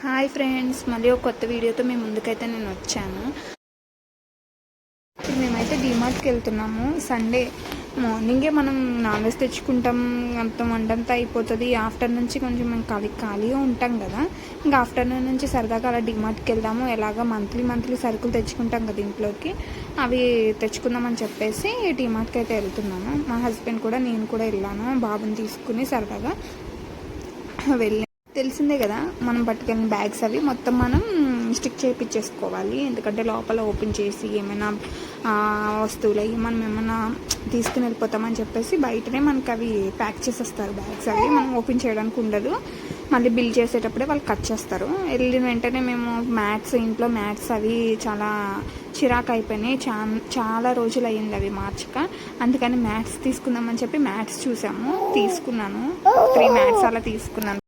Hi friends, మళ్ళీ ఒక కొత్త వీడియోతో మీ ముందుకైతే నేను వచ్చాను. ఇప్పుడు మేమైతే డీమార్ట్కి వెళ్తున్నాము. సండే మార్నింగే మనం నాన్ వెజ్ తెచ్చుకుంటాం, అంత వంటంతా అయిపోతుంది. ఆఫ్టర్నూన్ నుంచి కొంచెం మేము ఖాళీగా ఉంటాం కదా, ఇంకా ఆఫ్టర్నూన్ నుంచి సరదాగా అలా డీమార్ట్కి వెళ్దాము. ఎలాగా మంత్లీ సరుకులు తెచ్చుకుంటాం కదా ఇంట్లోకి, అవి తెచ్చుకుందామని చెప్పేసి డీమార్ట్కి అయితే వెళ్తున్నాను. మా హస్బెండ్ కూడా నేను కూడా వెళ్ళాను, బాబుని తీసుకుని సరదాగా వెళ్ళి. తెలిసిందే కదా, మనం పట్టుకెళ్ళిన బ్యాగ్స్ అవి మొత్తం మనం స్టిక్ చేయించేసుకోవాలి. ఎందుకంటే లోపల ఓపెన్ చేసి ఏమైనా వస్తువులు అవి మనం ఏమైనా తీసుకుని వెళ్ళిపోతామని చెప్పేసి బయటనే మనకి అవి ప్యాక్ చేసేస్తారు. బ్యాగ్స్ అవి మనం ఓపెన్ చేయడానికి ఉండదు. మళ్ళీ బిల్ చేసేటప్పుడే వాళ్ళు కట్ చేస్తారు. వెళ్ళిన వెంటనే మేము ఇంట్లో మ్యాట్స్ అవి చాలా చిరాకు అయిపోయినాయి. చాలా రోజులు అయ్యింది అవి మార్చక. అందుకని మ్యాట్స్ తీసుకుందామని చెప్పి మ్యాట్స్ చూసాము, తీసుకున్నాను. 3 మ్యాట్స్ అలా తీసుకున్నాను.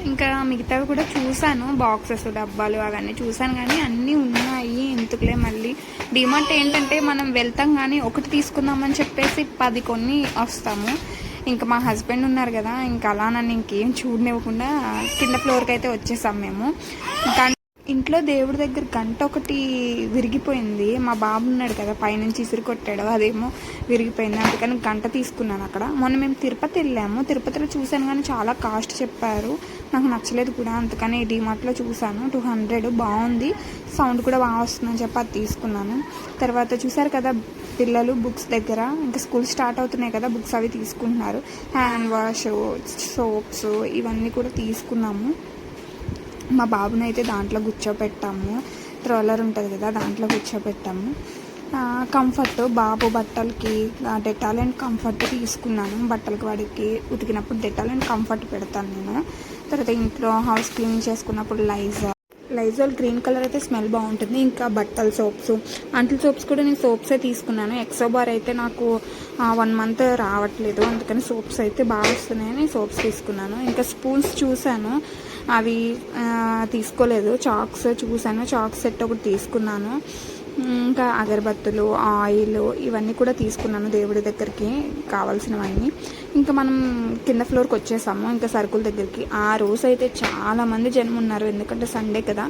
ఇంకా మిగతావి కూడా చూసాను, బాక్సెస్ డబ్బాలు అవన్నీ చూసాను, కానీ అన్నీ ఉన్నాయి. ఎందుకులే మళ్ళీ డిమార్ట్ ఏంటంటే మనం వెళ్తాం కానీ ఒకటి తీసుకుందామని చెప్పేసి 10 కొన్ని వస్తాము. ఇంకా మా హస్బెండ్ ఉన్నారు కదా, ఇంకా అలా నన్ను ఇంకేం చూడనివ్వకుండా కింద ఫ్లోర్కి అయితే వచ్చేసాం మేము. ఇంకా ఇంట్లో దేవుడి దగ్గర గంట ఒకటి విరిగిపోయింది. మా బాబు ఉన్నాడు కదా, పైనుంచి ఇసురు కొట్టాడు, అదేమో విరిగిపోయింది. అందుకని గంట తీసుకున్నాను అక్కడ. మొన్న మేము తిరుపతి వెళ్ళాము, తిరుపతిలో చూసాను కానీ చాలా కాస్ట్ చెప్పారు, నాకు నచ్చలేదు కూడా. అందుకని డీమార్ట్లో చూసాను, 200 బాగుంది, సౌండ్ కూడా బాగా వస్తుందని చెప్పి అది తీసుకున్నాను. తర్వాత చూసారు కదా పిల్లలు బుక్స్ దగ్గర, ఇంకా స్కూల్ స్టార్ట్ అవుతున్నాయి కదా, బుక్స్ అవి తీసుకుంటున్నారు. హ్యాండ్ వాష్, సోప్స్ ఇవన్నీ కూడా తీసుకున్నాము. మా బాబుని అయితే దాంట్లో కూర్చోపెట్టాము, ట్రోలర్ ఉంటుంది కదా దాంట్లో కూర్చోపెట్టాము. కంఫర్ట్, బాబు బట్టలకి డెటాల్ అండ్ కంఫర్ట్ తీసుకున్నాను. బట్టలకి వాడికి ఉతికినప్పుడు డెటాల్ అండ్ కంఫర్ట్ పెడతాను నేను. తర్వాత ఇంట్లో హౌస్ క్లీన్ చేసుకున్నప్పుడు లైజాల్ గ్రీన్ కలర్ అయితే స్మెల్ బాగుంటుంది. ఇంకా బట్టల సోప్స్, అంట్ల సోప్స్ కూడా నేను సోప్సే తీసుకున్నాను. ఎక్సోబార్ అయితే నాకు 1 మంత్ రావట్లేదు, అందుకని సోప్స్ అయితే బాగా వస్తున్నాయని సోప్స్ తీసుకున్నాను. ఇంకా స్పూన్స్ చూశాను, అవి తీసుకోలేదు. చాక్స్ చూశాను, చాక్స్ సెట్ ఒకటి తీసుకున్నాను. ఇంకా అగరబత్తులు, ఆయిల్ ఇవన్నీ కూడా తీసుకున్నాను దేవుడి దగ్గరికి కావాల్సినవన్నీ. ఇంకా మనం కింద ఫ్లోర్కి వచ్చేసాము, ఇంకా సరుకుల దగ్గరికి. ఆ రోజు అయితే చాలామంది జనం ఉన్నారు, ఎందుకంటే సండే కదా,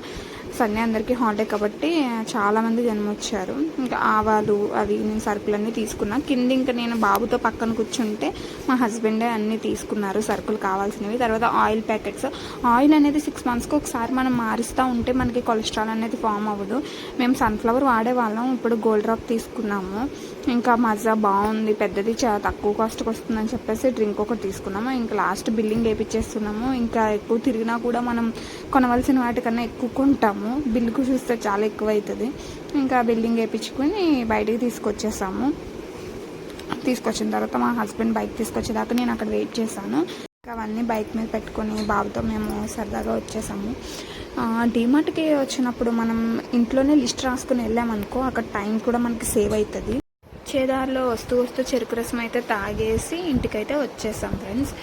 సండే అందరికీ హాలిడే కాబట్టి చాలామంది జనం వచ్చారు. ఇంకా ఆవాలు అవి నేను సరుకులన్నీ తీసుకున్నాను. కింద ఇంకా నేను బాబుతో పక్కన కూర్చుంటే మా హస్బెండే అన్నీ తీసుకున్నారు సరుకులు కావాల్సినవి. తర్వాత ఆయిల్ ప్యాకెట్స్, ఆయిల్ అనేది 6 మంత్స్కి ఒకసారి మనం మారుస్తూ ఉంటే మనకి కొలెస్ట్రాల్ అనేది ఫామ్ అవ్వదు. మేము సన్ఫ్లవర్ వాడేవాళ్ళం, ఇప్పుడు గోల్డ్ డ్రాప్ తీసుకున్నాము. ఇంకా మజా బాగుంది, పెద్దది, చాలా తక్కువ కాస్ట్కి వస్తుందని చెప్పేసి డ్రింక్ ఒకటి తీసుకున్నాము. ఇంకా లాస్ట్ బిల్లింగ్ వేయించేస్తున్నాము. ఇంకా ఎక్కువ తిరిగినా కూడా మనం కొనవలసిన వాటికన్నా ఎక్కువ కొంటాము, బిల్లుకు చూస్తే చాలా ఎక్కువ అవుతుంది. ఇంకా బిల్లింగ్ వేయించుకొని బయటికి తీసుకొచ్చేసాము. తీసుకొచ్చిన తర్వాత మా హస్బెండ్ బైక్ తీసుకొచ్చేదాకా నేను అక్కడ వెయిట్ చేశాను. అవన్నీ బైక్ మీద పెట్టుకొని బాబుతో మేము సరదాగా వచ్చేసాము. డీమార్ట్కి వచ్చినప్పుడు మనం ఇంట్లోనే లిస్ట్ రాసుకుని వెళ్ళామనుకో, అక్కడ టైం కూడా మనకి సేవ్ అవుతుంది. చేదారిలో వస్తూ చెరుకు రసం అయితే తాగేసి ఇంటికైతే వచ్చేసాం ఫ్రెండ్స్.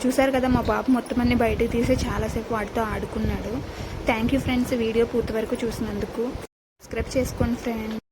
చూసారు కదా, మా బాబు మొత్తం అన్ని బయటకు తీసి చాలాసేపు వాటితో ఆడుకున్నాడు. థ్యాంక్ యూ ఫ్రెండ్స్, వీడియో పూర్తి వరకు చూసినందుకు. సబ్స్క్రైబ్ చేసుకోండి ఫ్రెండ్స్.